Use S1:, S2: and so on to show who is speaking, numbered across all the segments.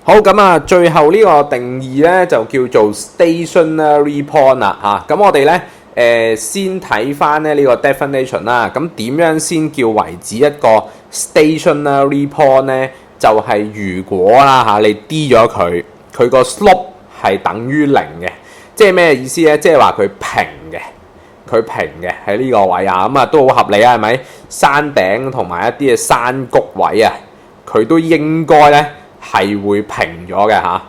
S1: 好咁啊，最後呢個定義咧就叫做 stationary point 啦嚇。咁我哋咧先睇翻咧呢個 definition 啦。咁點樣先叫為止一個 stationary point 咧？就係如果啦嚇，你 D 咗佢個 slope 係等於0嘅，即係咩意思咧？即係話佢平嘅。佢平嘅喺呢個位啊，咁啊都好合理啊，係咪？山頂同埋一啲嘅山谷位啊，佢都應該咧係會平咗嘅嚇。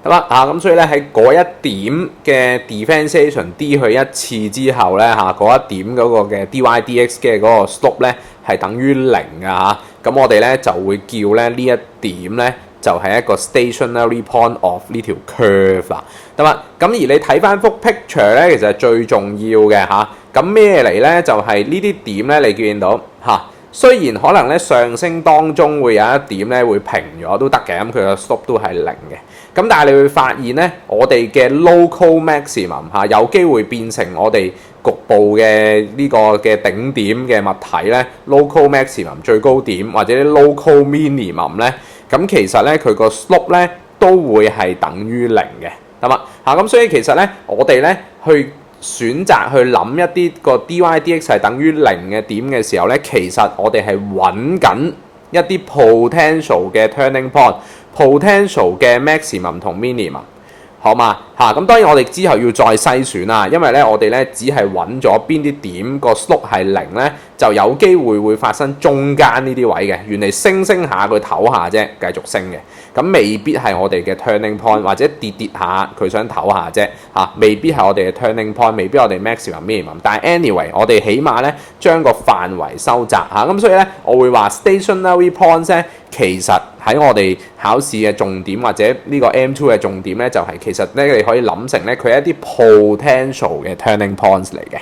S1: 得啦啊，咁所以咧喺嗰一點嘅 differentiation D 去一次之後咧嚇，嗰一點嗰個嘅 dy dx 嘅嗰個 slope 咧係等於0嘅嚇。咁我哋咧就會叫咧呢一點咧就係一個 stationary point of 呢條 curve 啦，得嘛？咁而你睇翻幅 picture 咧，其實係最重要嘅嚇。咁咩嚟咧？就係呢啲點咧，你見到嚇。雖然可能咧上升當中會有一點咧會平咗都得嘅，咁佢個 slope 都係0嘅。咁但係你會發現咧，我哋嘅 local maximum 嚇有機會變成我哋局部嘅呢個嘅頂點嘅物體咧 ，local maximum 最高點或者 local minimum 咧。咁其實咧佢個 slope 咧都會係等於0嘅，得嘛？咁所以其實咧我哋咧去選擇去諗一啲個 dy dx 係等於0嘅點嘅時候咧，其實我哋係揾緊一啲 potential 嘅 turning point、potential 嘅 maximum 同 minimum。好嘛咁當然我哋之後要再篩選啦，因為咧我哋咧只係揾咗邊啲點個 slope 係0咧，就有機會發生中間呢啲位嘅，原嚟升下佢唞下啫，繼續升嘅，咁未必係我哋嘅 turning point， 或者跌下佢想唞下啫未必係我哋嘅 turning point， 未必我哋 maximum minimum， 但係 anyway 我哋起碼咧將個範圍收窄咁所以咧我會話 stationary points 咧其實喺我哋考試嘅重點或者呢個 M2 嘅重點咧，就係其實咧你可以諗成咧佢係一啲 potential 嘅 turning points 嚟嘅。